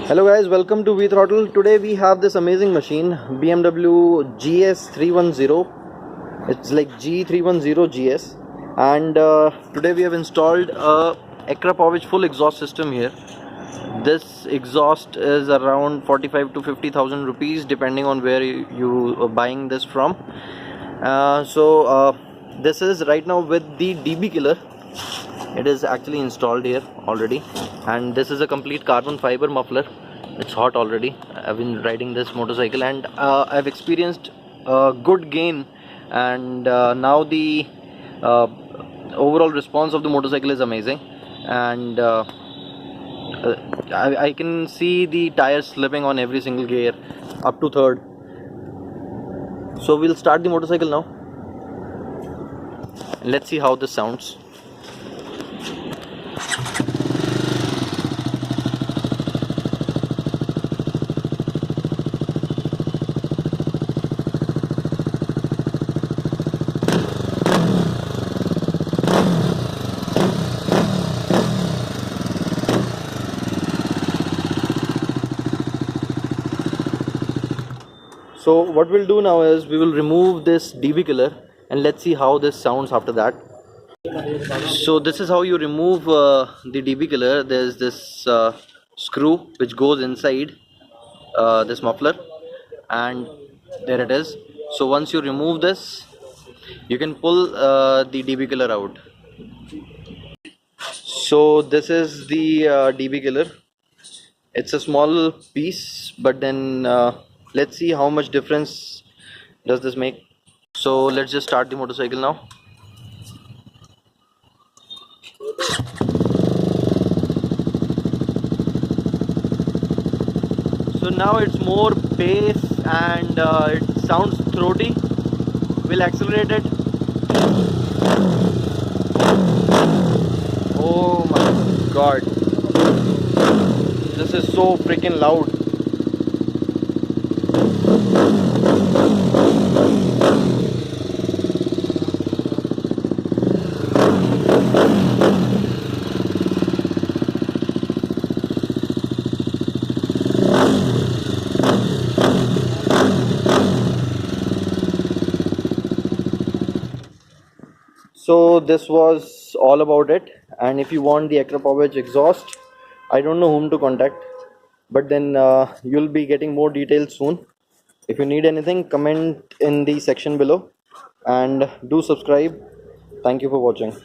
Hello guys, welcome to V Throttle. Today we have this amazing machine, BMW GS310. It's like G310 GS, and today we have installed a AKRAPOVIC full exhaust system here. This exhaust is around 45 to 50,000 rupees depending on where you are buying this from. This is right now with the DB killer. It is actually installed here already, and this is a complete carbon fiber muffler. It's hot already. I've been riding this motorcycle and I've experienced good gain, and now the overall response of the motorcycle is amazing, and I can see the tires slipping on every single gear up to third. So we'll start the motorcycle now and let's see how this sounds. So what we'll do now is we will remove this DB killer and let's see how this sounds after that. So this is how you remove the DB killer. There's this screw which goes inside this muffler, and there it is. So once you remove this, you can pull the DB killer out. So this is the DB killer. It's a small piece, but then let's see how much difference does this make. So let's just start the motorcycle now. So now it's more bass and it sounds throaty. We'll accelerate it. Oh my god, this is so freaking loud. So this was all about it, and if you want the AKRAPOVIC exhaust, I don't know whom to contact, but then you'll be getting more details soon. If you need anything, comment in the section below and do subscribe. Thank you for watching.